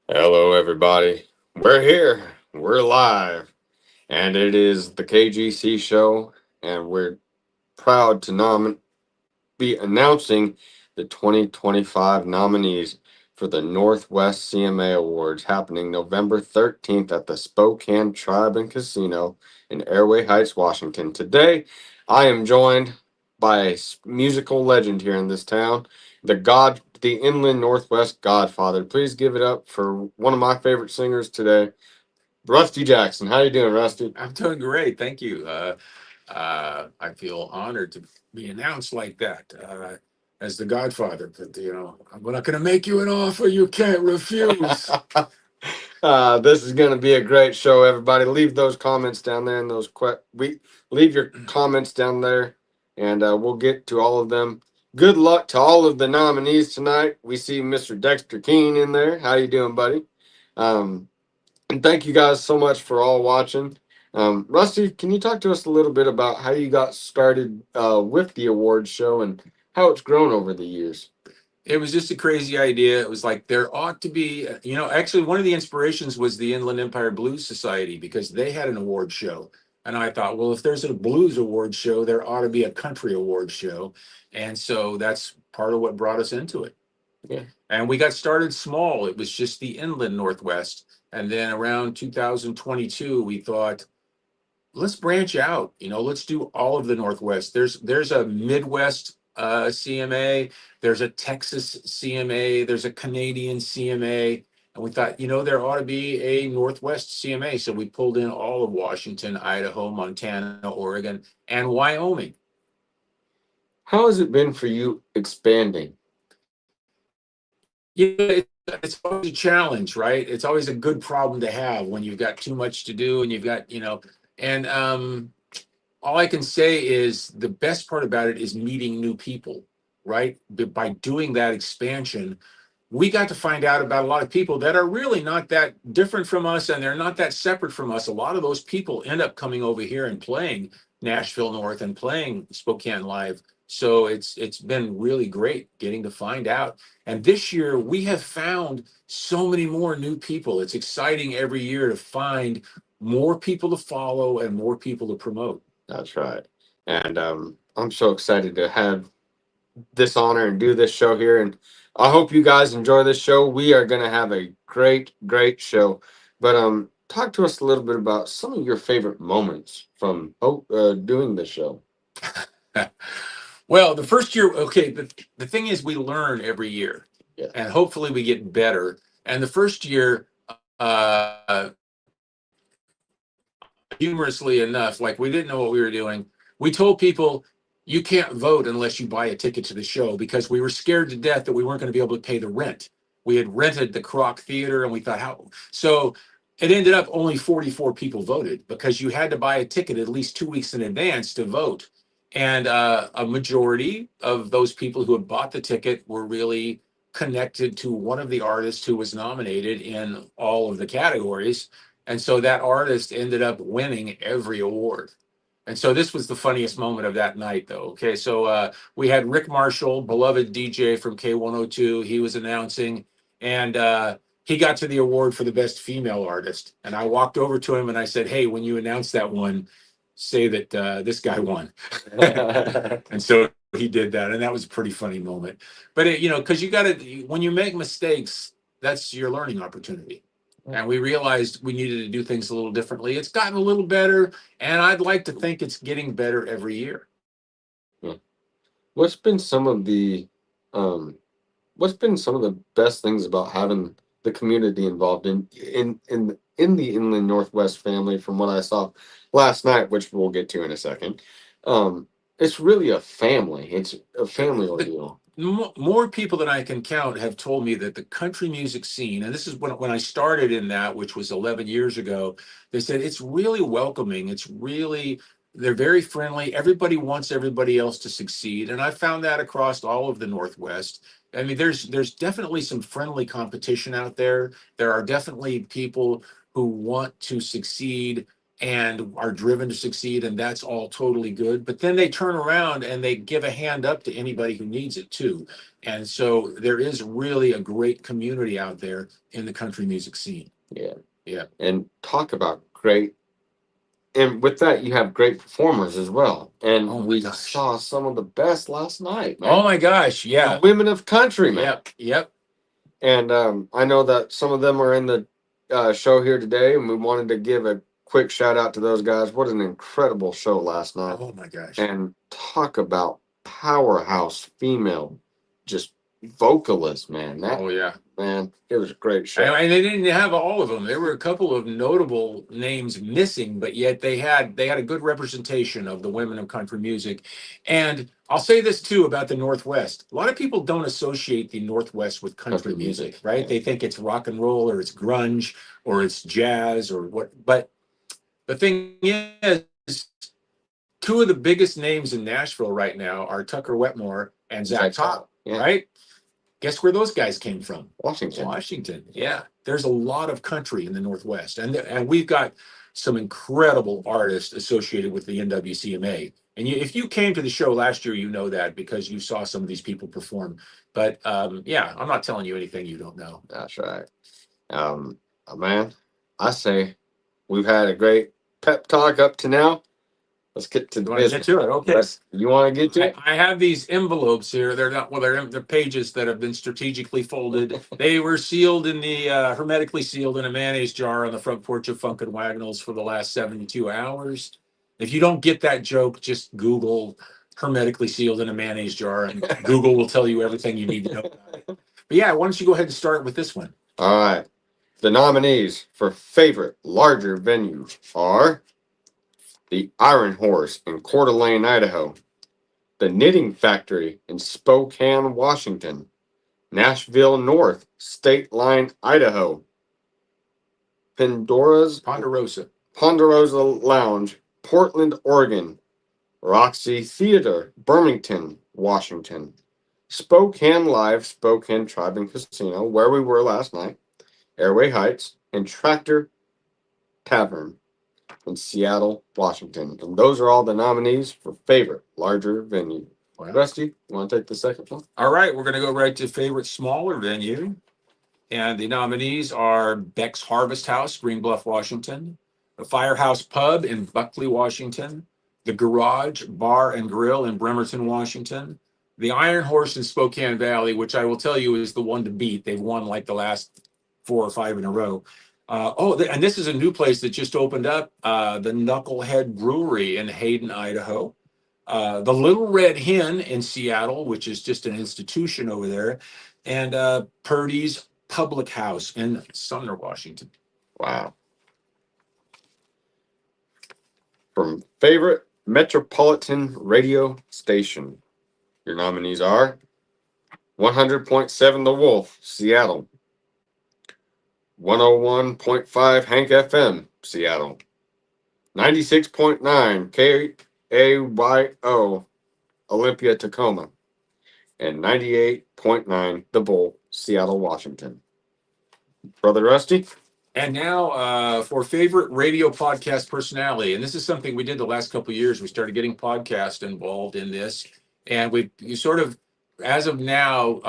Hello, everybody. We're here. We're live. And it is the KGC Show. And we're proud to be announcing the 2025 nominees for the Northwest CMA Awards happening November 13th at the Spokane Tribe and Casino in Airway Heights, Washington. Today, I am joined by a musical legend here in this town, the Inland Northwest Godfather. Please give it up for one of my favorite singers today, Rusty Jackson. How you doing, Rusty? I'm doing great, thank you. I feel honored to be announced like that as the Godfather. But I'm not going to make you an offer you can't refuse. This is going to be a great show, everybody. Leave those comments down there, and leave your comments down there, and we'll get to all of them. Good luck to all of the nominees tonight. We see Mr. Dexter Keene in there. How you doing, buddy? Um, and thank you guys so much for all watching. Rusty, can you talk to us a little bit about how you got started with the awards show and how it's grown over the years? It was just a crazy idea. It was like there ought to be, actually one of the inspirations was the Inland Empire Blues Society because they had an award show. And I thought, well, if there's a blues award show, there ought to be a country award show. And so that's part of what brought us into it. Yeah. And we got started small. It was just the Inland Northwest. And then around 2022, we thought, let's branch out. Let's do all of the Northwest. There's a Midwest CMA, there's a Texas CMA, there's a Canadian CMA, and we thought, there ought to be a Northwest CMA. So we pulled in all of Washington, Idaho, Montana, Oregon, and Wyoming. How has it been for you expanding? It's always a challenge, right? It's always a good problem to have when you've got too much to do and you've got, and all I can say is the best part about it is meeting new people, right? By doing that expansion, we got to find out about a lot of people that are really not that different from us and they're not that separate from us. A lot of those people end up coming over here and playing Nashville North and playing Spokane Live. So it's been really great getting to find out. And this year we have found so many more new people. It's exciting every year to find more people to follow and more people to promote. That's right. And I'm so excited to have this honor and do this show here. And I hope you guys enjoy this show. We are going to have a great, great show. But talk to us a little bit about some of your favorite moments from doing this show. Well, the first year, okay, the thing is we learn every year. Yeah. And hopefully we get better. And the first year, humorously enough, like we didn't know what we were doing. We told people you can't vote unless you buy a ticket to the show because we were scared to death that we weren't going to be able to pay the rent. We had rented the Kroc Theater and we thought how so it ended up only 44 people voted because you had to buy a ticket at least 2 weeks in advance to vote. And a majority of those people who had bought the ticket were really connected to one of the artists who was nominated in all of the categories. And so that artist ended up winning every award. And so this was the funniest moment of that night, though. Okay, so we had Rick Marshall, beloved DJ from K102. He was announcing, and he got to the award for the best female artist. And I walked over to him and I said, "Hey, when you announce that one, say that this guy won." And so he did that, and that was a pretty funny moment. But because you got to, when you make mistakes, that's your learning opportunity. And we realized we needed to do things a little differently. It's gotten a little better, and I'd like to think it's getting better every year. Yeah. What's been some of the um, what's been some of the best things about having the community involved in the Inland Northwest family? From what I saw last night, which we'll get to in a second, it's really a family. It's a family ordeal. More people than I can count have told me that the country music scene, and this is when I started in that, which was 11 years ago, they said it's really welcoming. They're very friendly. Everybody wants everybody else to succeed. And I found that across all of the Northwest. I mean, there's definitely some friendly competition out there. There are definitely people who want to succeed and are driven to succeed, and that's all totally good. But then they turn around and they give a hand up to anybody who needs it too. And so there is really a great community out there in the country music scene. Yeah. Yeah. And talk about great. And with that, you have great performers as well. And Oh my we gosh. saw some of the best last night, man. Oh my gosh, yeah. The women of country, man. Yep, yep. And I know that some of them are in the show here today, and we wanted to give a quick shout out to those guys. What an incredible show last night. Oh my gosh. And talk about powerhouse female, just vocalist, man. That, Oh yeah. man, it was a great show. And they didn't have all of them. There were a couple of notable names missing, but yet they had a good representation of the women of country music. And I'll say this too about the Northwest. A lot of people don't associate the Northwest with country music, right? Yeah. They think it's rock and roll or it's grunge or it's jazz or what. But the thing is, two of the biggest names in Nashville right now are Tucker Wetmore and Zach Top, yeah. right? Guess where those guys came from? Washington. Washington. Yeah. There's a lot of country in the Northwest. And we've got some incredible artists associated with the NW-CMA. And if you came to the show last year, you know that because you saw some of these people perform. But yeah, I'm not telling you anything you don't know. That's right. Man, I say we've had a great pep talk up to now. Let's get to the You want to get to it? Okay. You want to get to it? I have these envelopes here. They're not, well, they're pages that have been strategically folded. They were sealed in the hermetically sealed in a mayonnaise jar on the front porch of Funkin' Wagnalls for the last 72 hours. If you don't get that joke, just Google hermetically sealed in a mayonnaise jar, and Google will tell you everything you need to know about it. But yeah, why don't you go ahead and start with this one? All right. The nominees for favorite larger venues are the Iron Horse in Coeur d'Alene, Idaho, the Knitting Factory in Spokane, Washington, Nashville North, State Line, Idaho, Ponderosa Lounge, Portland, Oregon, Roxy Theater, Burlington, Washington, Spokane Live, Spokane Tribe and Casino, where we were last night, Airway Heights, and Tractor Tavern in Seattle, Washington. And those are all the nominees for favorite larger venue. Wow. Rusty, you want to take the second one? All right, we're going to go right to favorite smaller venue. And the nominees are Beck's Harvest House, Green Bluff, Washington, the Firehouse Pub in Buckley, Washington, the Garage Bar and Grill in Bremerton, Washington, the Iron Horse in Spokane Valley, which I will tell you is the one to beat. They've won like the last 4 or 5 in a row. And this is a new place that just opened up, the Knucklehead Brewery in Hayden, Idaho. The Little Red Hen in Seattle, which is just an institution over there, and Purdy's Public House in Sumner, Washington. Wow. From favorite metropolitan radio station, your nominees are 100.7 The Wolf, Seattle, 101.5 Hank FM, Seattle, 96.9 KAYO, Olympia, Tacoma, and 98.9 The Bull, Seattle, Washington. Brother Rusty? And now for favorite radio podcast personality. And this is something we did the last couple of years. We started getting podcasts involved in this. And you sort of, as of now,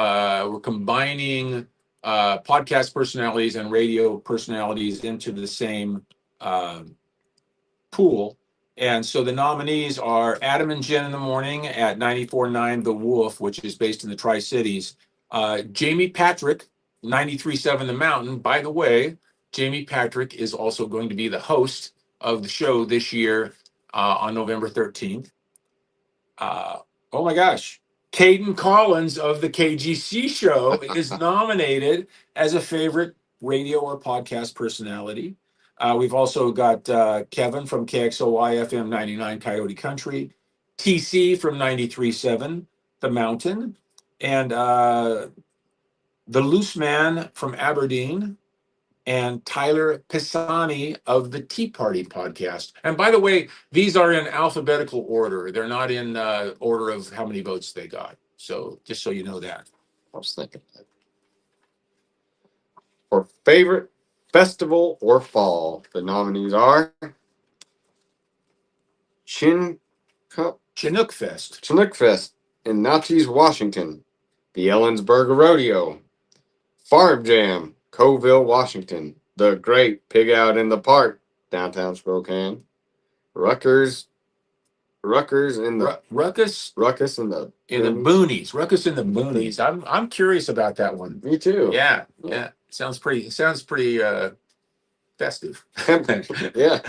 we're combining podcast personalities and radio personalities into the same pool. And so the nominees are Adam and Jen in the morning at 94.9 The Wolf, which is based in the Tri-Cities. Jamie Patrick, 93.7 The Mountain. By the way, Jamie Patrick is also going to be the host of the show this year on November 13th. Oh my gosh. Kaden Collins of the KGC Show is nominated as a favorite radio or podcast personality. We've also got Kevin from KXOY FM 99 Coyote Country, TC from 93.7 The Mountain, and the Loose Man from Aberdeen, and Tyler Pisani of the Tea Party podcast. And by the way, these are in alphabetical order. They're not in order of how many votes they got. So just so you know that. I was thinking that. For favorite festival or fall, the nominees are Chin Cup Chinook Fest. Chinook Fest in Natchez, Washington. The Ellensburg Rodeo. Farm Jam, Coville, Washington. The Great Pig Out in the Park, downtown Spokane. Rutgers in the Ruckus Ruckus in the boonies. Ruckus in the boonies. I'm curious about that one. Me too. Yeah. Sounds pretty festive. Yeah.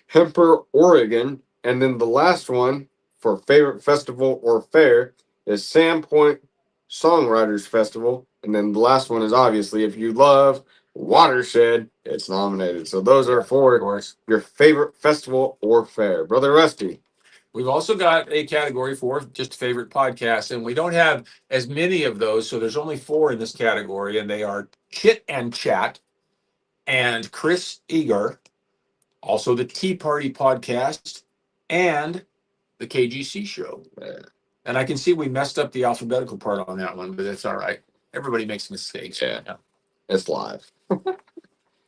Hemper, Oregon. And then the last one for favorite festival or fair is Sandpoint Songwriters Festival. And then the last one is obviously, if you love Watershed, it's nominated. So those are for your favorite festival or fair. Brother Rusty. We've also got a category for just favorite podcasts, and we don't have as many of those. So there's only 4 in this category, and they are Chit and Chat and Chris Eager, also the Tea Party Podcast, and the KGC Show. And I can see we messed up the alphabetical part on that one, but that's all right. Everybody makes mistakes. Yeah. It's live.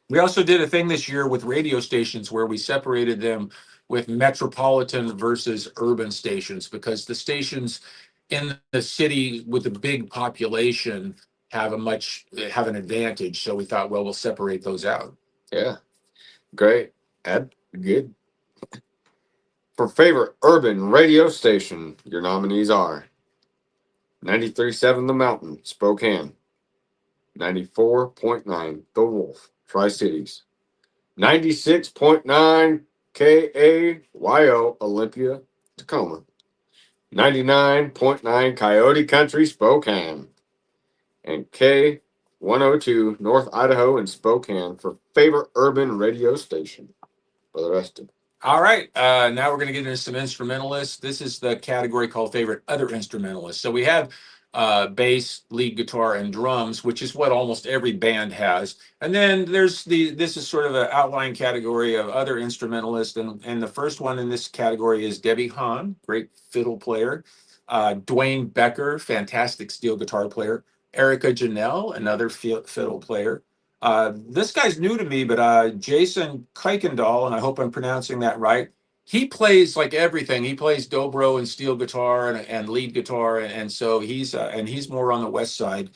We also did a thing this year with radio stations where we separated them with metropolitan versus urban stations, because the stations in the city with the big population have an advantage. So we thought, well, we'll separate those out. Yeah. Great. Good. For favorite urban radio station, your nominees are 93.7 The Mountain, Spokane. 94.9 The Wolf, Tri-Cities. 96.9 KAYO, Olympia, Tacoma. 99.9 Coyote Country, Spokane. And K102 North Idaho and Spokane for favorite urban radio station. For the rest of it. All right. Now we're going to get into some instrumentalists. This is the category called favorite other instrumentalists. So we have bass, lead guitar, and drums, which is what almost every band has. And then this is sort of an outline category of other instrumentalists. And the first one in this category is Debbie Hahn, great fiddle player. Dwayne Becker, fantastic steel guitar player. Erica Janelle, another fiddle player. This guy's new to me, but Jason Kuykendall, and I hope I'm pronouncing that right. He plays like everything. He plays dobro and steel guitar and lead guitar, and so he's more on the west side.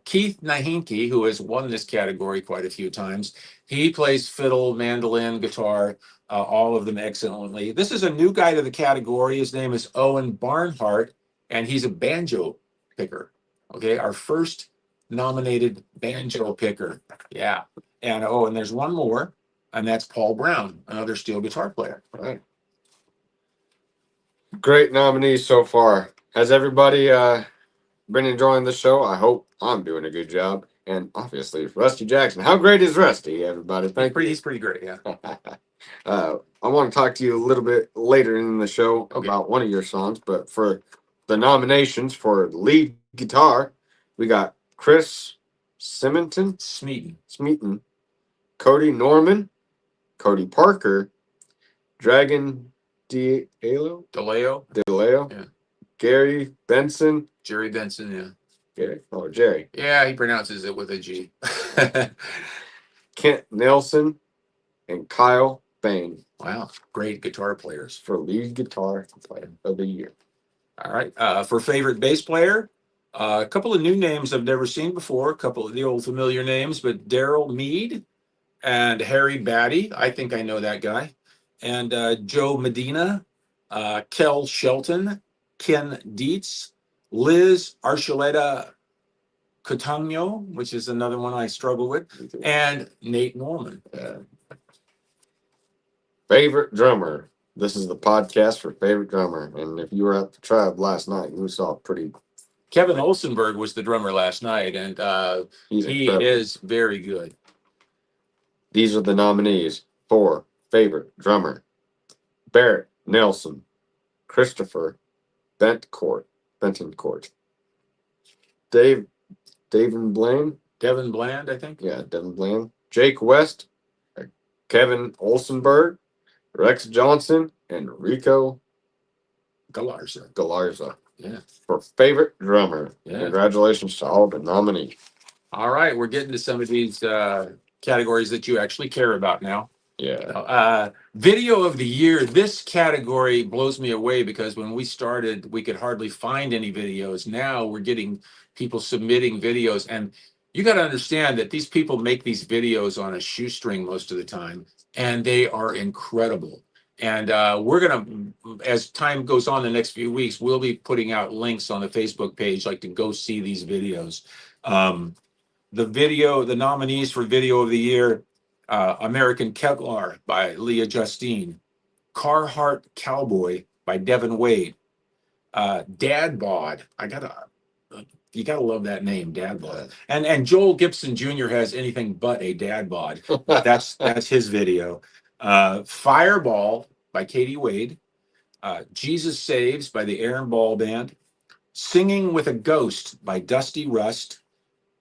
Keith Nahinki, who has won this category quite a few times, he plays fiddle, mandolin, guitar, all of them excellently. This is a new guy to the category. His name is Owen Barnhart, and he's a banjo picker. Okay, our first nominated banjo picker. Yeah. And there's one more, and that's Paul Brown, another steel guitar player. Right. Great nominees so far. Has everybody been enjoying the show? I hope I'm doing a good job. And obviously, Rusty Jackson. How great is Rusty, everybody? He's pretty great, yeah. I want to talk to you a little bit later in the show about one of your songs, but for the nominations for lead guitar, we got Chris Smeaton, Cody Norman, Cody Parker, Dragon DeLeo, yeah. Gary Benson, Jerry Benson, yeah. Jerry. Yeah, he pronounces it with a G. Kent Nelson and Kyle Bain. Wow, great guitar players. For lead guitar player of the year. All right, for favorite bass player, a couple of new names I've never seen before, a couple of the old familiar names, but Daryl Mead and Harry Batty. I think I know that guy. And Joe Medina, Kel Shelton, Ken Dietz, Liz Archuleta Catano, which is another one I struggle with, and Nate Norman. Favorite drummer. This is the podcast for favorite drummer. And if you were at the Tribe last night, you saw pretty... Kevin Olsenberg was the drummer last night, and he is very good. These are the nominees for favorite drummer. Barrett Nelson, Christopher Bentoncourt, Devin Bland, I think. Yeah, Devin Bland. Jake West, Kevin Olsenberg, Rex Johnson, and Rico Galarza. Yeah. For favorite drummer. Yeah. Congratulations to all the nominees. All right, we're getting to some of these categories that you actually care about now. Yeah. Video of the year. This category blows me away because when we started, we could hardly find any videos. Now we're getting people submitting videos, and you got to understand that these people make these videos on a shoestring most of the time, and they are incredible. And we're gonna, as time goes on, the next few weeks, we'll be putting out links on the Facebook page, like to go see these videos. The nominees for video of the year: American Kevlar by Leah Justine, Carhartt Cowboy by Devin Wade, Dad Bod. You gotta love that name, Dad Bod. And Joel Gibson Jr. has anything but a dad bod. That's his video. Fireball by Katie Wade, Jesus Saves by the Aaron Ball Band, Singing with a Ghost by Dusty Rust,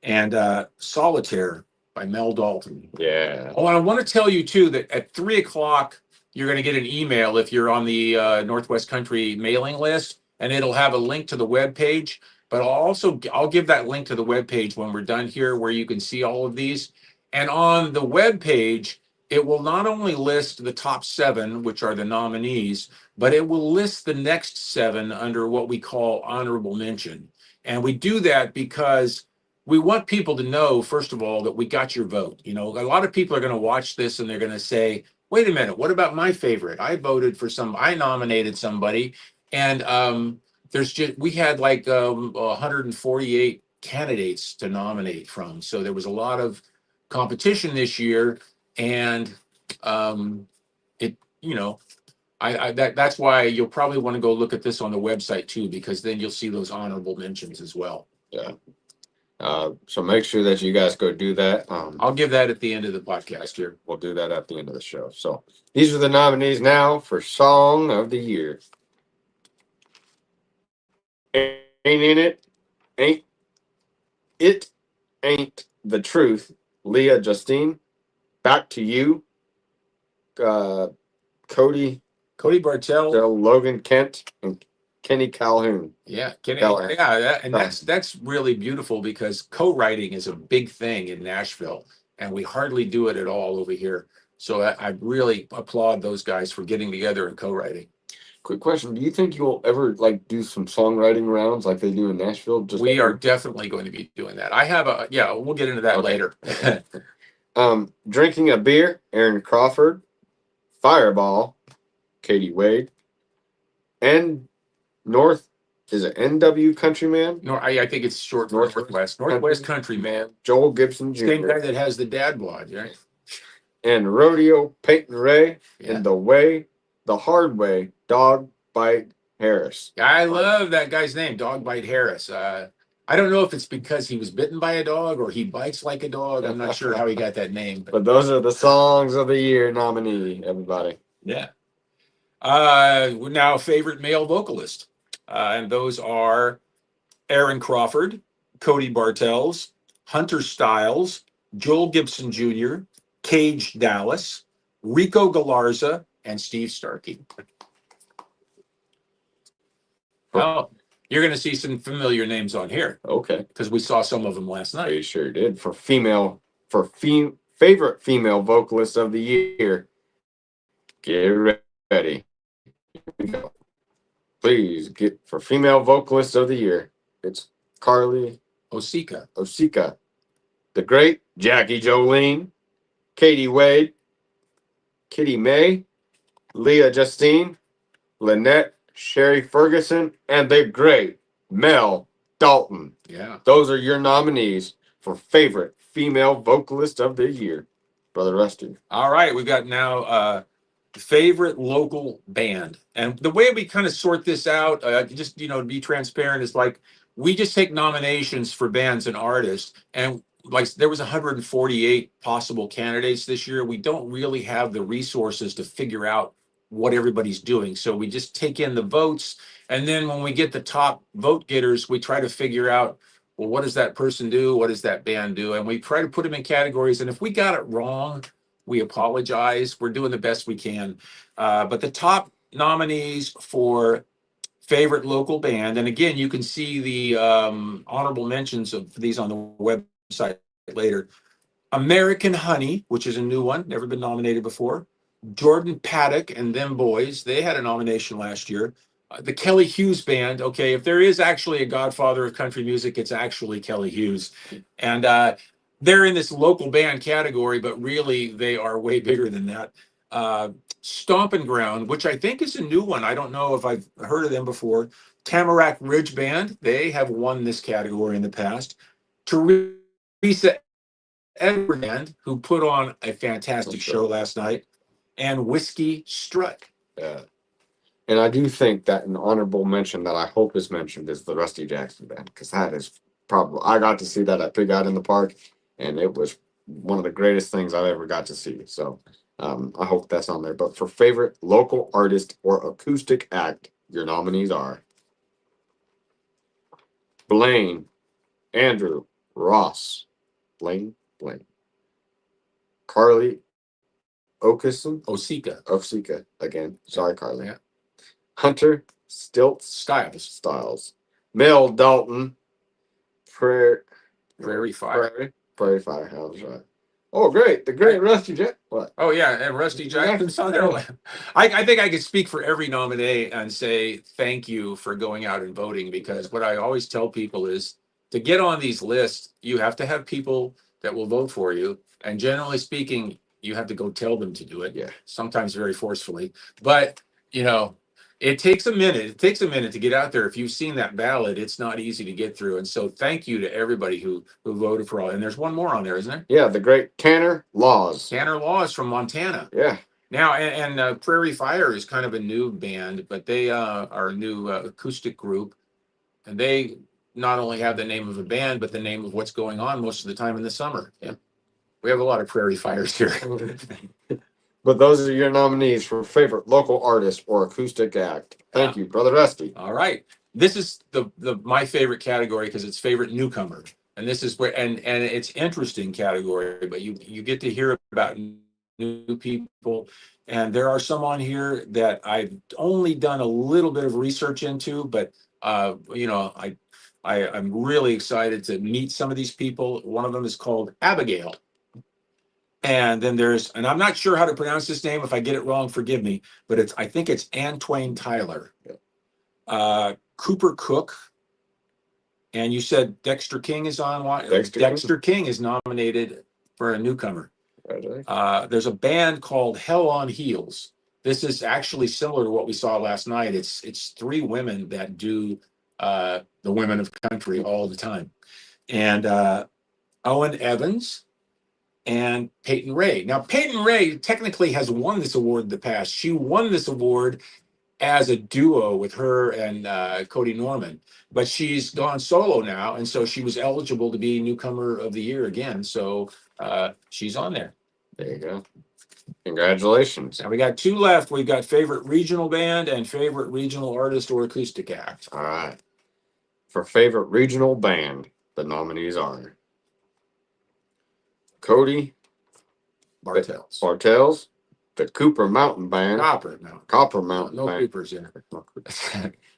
and Solitaire by Mel Dalton. Yeah. Oh, and I want to tell you too that at 3 o'clock, you're going to get an email if you're on the Northwest Country mailing list, and it'll have a link to the web page. But I'll give that link to the web page when we're done here, where you can see all of these. And on the web page, it will not only list the top 7, which are the nominees, but it will list the next 7 under what we call honorable mention. And we do that because we want people to know, first of all, that we got your vote. You know, a lot of people are going to watch this and they're going to say, wait a minute, what about my favorite? I nominated somebody. And we had like 148 candidates to nominate from. So there was a lot of competition this year. And it, you know, that's why you'll probably want to go look at this on the website too, because then you'll see those honorable mentions as well. Yeah. So make sure that you guys go do that. I'll give that at the end of the podcast here. We'll do that at the end of the show. So these are the nominees now for Song of the Year. Ain't in it, ain't it, ain't the truth. Leah Justine, Back to You. Cody Bartell, Logan Kent, and Kenny Calhoun. Yeah, Kenny. Calhoun. Yeah, and that's really beautiful because co-writing is a big thing in Nashville, and we hardly do it at all over here. So I really applaud those guys for getting together and co-writing. Quick question: do you think you'll ever like do some songwriting rounds like they do in Nashville? We are definitely going to be doing that. We'll get into that later. Drinking a Beer, Aaron Crawford. Fireball, Katie Wade. And is it NW Countryman? No, I think it's short for Northwest Countryman. Joel Gibson Jr. Same guy that has the dad bod, right? And Rodeo Peyton Ray. And The Hard Way, Dog Bite Harris. I love that guy's name, Dog Bite Harris. I don't know if it's because he was bitten by a dog or he bites like a dog. I'm not sure how he got that name. But those are the Songs of the Year nominee, everybody. Yeah. Now, favorite male vocalist. And those are Aaron Crawford, Cody Bartels, Hunter Stiles, Joel Gibson Jr., Cage Dallas, Rico Galarza, and Steve Starkey. Oh, you're going to see some familiar names on here. Okay. Because we saw some of them last night. We sure did. Favorite female vocalist of the year. Get ready. Here we go. Please get for female vocalist of the year. It's Carly Osika, the great Jackie Jolene, Katie Wade, Kitty May, Leah Justine, Lynette Sherry Ferguson, and the great Mel Dalton. Yeah. Those are your nominees for favorite female vocalist of the year. Brother Rusty. All right. We've got now favorite local band. And the way we kind of sort this out, just, to be transparent, is like we just take nominations for bands and artists. And like there was 148 possible candidates this year. We don't really have the resources to figure out what everybody's doing. So we just take in the votes. And then when we get the top vote getters, we try to figure out, well, what does that person do? What does that band do? And we try to put them in categories. And if we got it wrong, we apologize. We're doing the best we can. But the top nominees for favorite local band, and again, you can see the honorable mentions of these on the website later. American Honey, which is a new one, never been nominated before. Jordan Paddock and Them Boys, they had a nomination last year. The Kelly Hughes Band, okay, if there is actually a godfather of country music, it's actually Kelly Hughes. And they're in this local band category, but really they are way bigger than that. Stompin' Ground, which I think is a new one. I don't know if I've heard of them before. Tamarack Ridge Band, they have won this category in the past. Teresa Edward, who put on a fantastic show last night, and Whiskey Strut. Yeah. And I do think that an honorable mention that I hope is mentioned is the Rusty Jackson Band, because that is probably, I got to see that at Pig Out in the Park, and it was one of the greatest things I've ever got to see. So I hope that's on there. But for favorite local artist or acoustic act, your nominees are Blaine, Andrew, Ross, Blaine, Carly Osika again. Sorry, Carly. Yeah. Hunter Styles, Mel Dalton, Prairie Fire. Prairie Fire. That was right. Oh, great! The great Rusty Jack. What? Oh yeah, and Rusty Jackson's on there. I think I could speak for every nominee and say thank you for going out and voting, because what I always tell people is to get on these lists, you have to have people that will vote for you, and generally speaking, you have to go tell them to do it. Yeah. Sometimes very forcefully, but you know, it takes a minute. It takes a minute to get out there. If you've seen that ballot, it's not easy to get through. And so thank you to everybody who voted for all. And there's one more on there, isn't there? Yeah, the great Tanner Laws. Tanner Laws from Montana. Yeah. Now, and Prairie Fire is kind of a new band, but they are a new acoustic group. And they not only have the name of a band, but the name of what's going on most of the time in the summer. Yeah. We have a lot of Prairie Fires here. But those are your nominees for favorite local artist or acoustic act. Thank you, Brother Rusty. All right. This is the my favorite category because it's favorite newcomer. And this is where and it's interesting category, but you get to hear about new people. And there are some on here that I've only done a little bit of research into, but you know, I'm really excited to meet some of these people. One of them is called Abigail. And then and I'm not sure how to pronounce this name. If I get it wrong, forgive me. But I think it's Antwain Tyler, Cooper Cook, and you said Dexter King is on one. Dexter King is nominated for a newcomer. There's a band called Hell on Heels. This is actually similar to what we saw last night. It's three women that do the women of country all the time, and Owen Evans and Peyton Ray. Now, Peyton Ray technically has won this award in the past. She won this award as a duo with her and Cody Norman, but she's gone solo now, and so she was eligible to be newcomer of the year again. So she's on there. There you go. Congratulations. Now we got two left. We've got favorite regional band and favorite regional artist or acoustic act. All right. For favorite regional band, the nominees are Cody Bartels, the Cooper Mountain Band. Copper Mountain No Band. Coopers in it.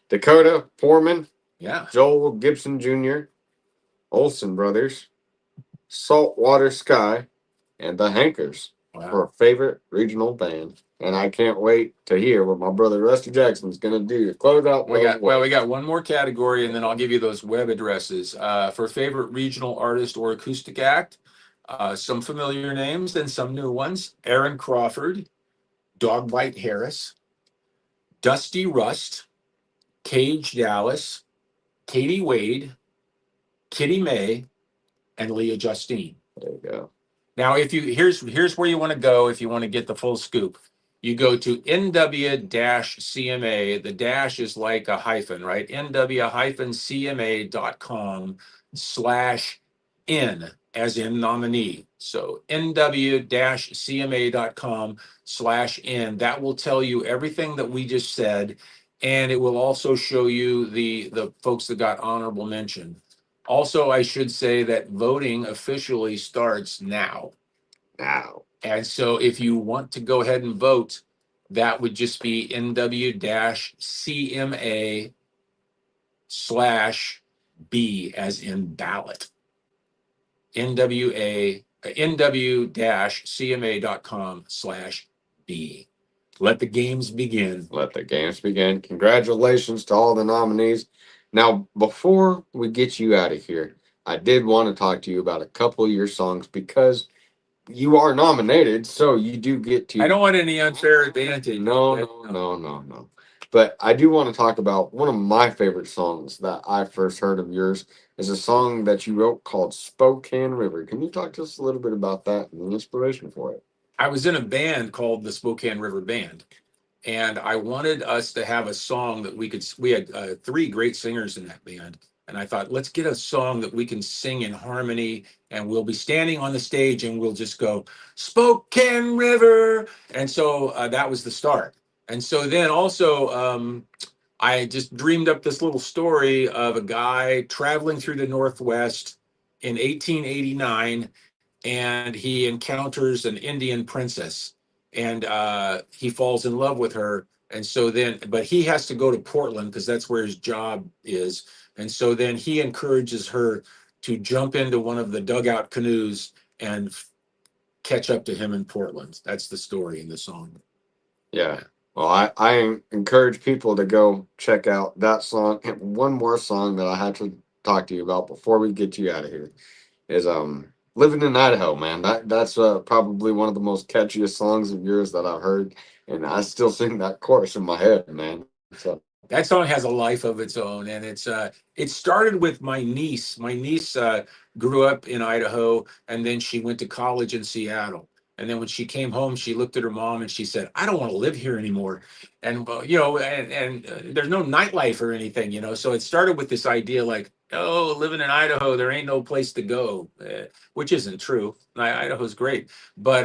Dakota Foreman. Yeah. Joel Gibson Jr., Olsen Brothers, Saltwater Sky, and the Hankers for favorite regional band. And I can't wait to hear what my brother Rusty Jackson is going to do to close out. We got one more category, and then I'll give you those web addresses. For favorite regional artist or acoustic act, some familiar names and some new ones. Aaron Crawford, Dogbite Harris, Dusty Rust, Cage Dallas, Katie Wade, Kitty May, and Leah Justine. There you go. Now, here's where you want to go if you want to get the full scoop. You go to NW-CMA. The dash is like a hyphen, right? NW-CMA.com/N, as in nominee. So NW-CMA.com/N. That will tell you everything that we just said, and it will also show you the folks that got honorable mention. Also, I should say that voting officially starts now. And so if you want to go ahead and vote, that would just be NW-CMA/B as in ballot. NWA NW-CMA.com/B. Let the games begin. Let the games begin. Congratulations to all the nominees. Now, before we get you out of here, I did want to talk to you about a couple of your songs because you are nominated, so you do get to. I don't want any unfair advantage. No. But I do want to talk about one of my favorite songs that I first heard of yours is a song that you wrote called Spokane River. Can you talk to us a little bit about that and the inspiration for it? I was in a band called the Spokane River Band, and I wanted us to have a song that we had three great singers in that band. And I thought, let's get a song that we can sing in harmony, and we'll be standing on the stage and we'll just go, Spokane River. And so that was the start. And so then also, I just dreamed up this little story of a guy traveling through the Northwest in 1889, and he encounters an Indian princess, and he falls in love with her. And so then, but he has to go to Portland because that's where his job is. And so then he encourages her to jump into one of the dugout canoes and catch up to him in Portland. That's the story in the song. Yeah. Well, I encourage people to go check out that song. And one more song that I had to talk to you about before we get you out of here is Living in Idaho, man. That's probably one of the most catchiest songs of yours that I've heard, and I still sing that chorus in my head, man. So that song has a life of its own, and it started with my niece. My niece grew up in Idaho, and then she went to college in Seattle. And then when she came home, she looked at her mom and she said, "I don't want to live here anymore." And there's no nightlife or anything, So it started with this idea like, "Oh, living in Idaho, there ain't no place to go," which isn't true. Idaho's great, but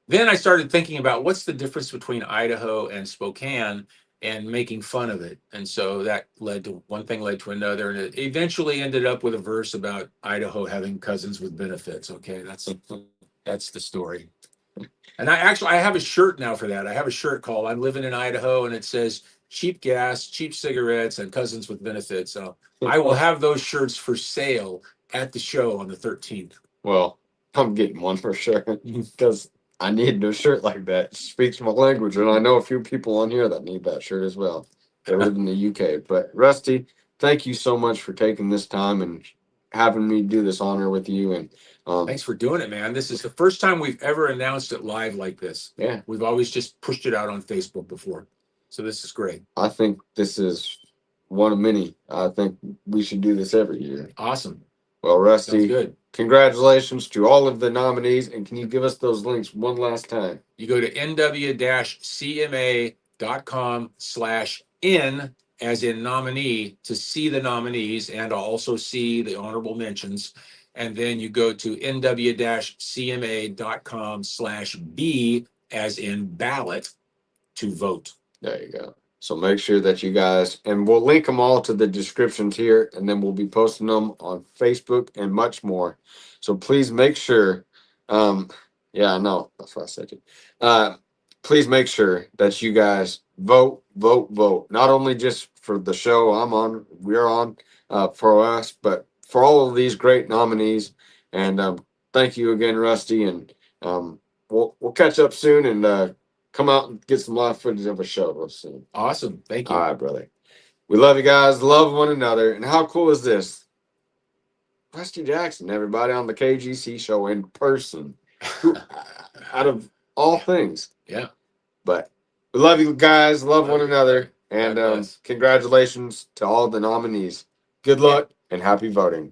then I started thinking about what's the difference between Idaho and Spokane, and making fun of it. And so that led to one thing led to another. And it eventually ended up with a verse about Idaho having cousins with benefits. Okay, that's the story. And I have a shirt now for that. I have a shirt called "I'm Living in Idaho," and it says cheap gas, cheap cigarettes, and cousins with benefits. So I will have those shirts for sale at the show on the 13th. Well, I'm getting one for sure because I need a shirt like that. It speaks my language, and I know a few people on here that need that shirt as well. They live in the UK. But Rusty, thank you so much for taking this time and having me do this honor with you. And thanks for doing it, man. This is the first time we've ever announced it live like this. Yeah, we've always just pushed it out on Facebook before, so this is great. I think this is one of many. I think we should do this every year. Awesome. Well, Rusty, sounds good. Congratulations to all of the nominees. And can you give us those links one last time? You go to NW-CMA.com/N as in nominee to see the nominees and also see the honorable mentions. And then you go to NW-CMA.com/B as in ballot to vote. There you go. So make sure that you guys, and we'll link them all to the descriptions here, and then we'll be posting them on Facebook and much more. So please make sure, yeah, I know, that's what I said to you. Please make sure that you guys vote. Not only just for the show we're on for us, but for all of these great nominees. And thank you again, Rusty. And we'll catch up soon and come out and get some live footage of a show soon. Awesome. Thank you. All right, brother. We love you guys. Love one another. And how cool is this? Rusty Jackson, everybody on the KGC show in person. Out of all things. Yeah. But we love you guys. Love one another. And congratulations to all the nominees. Good luck and happy voting.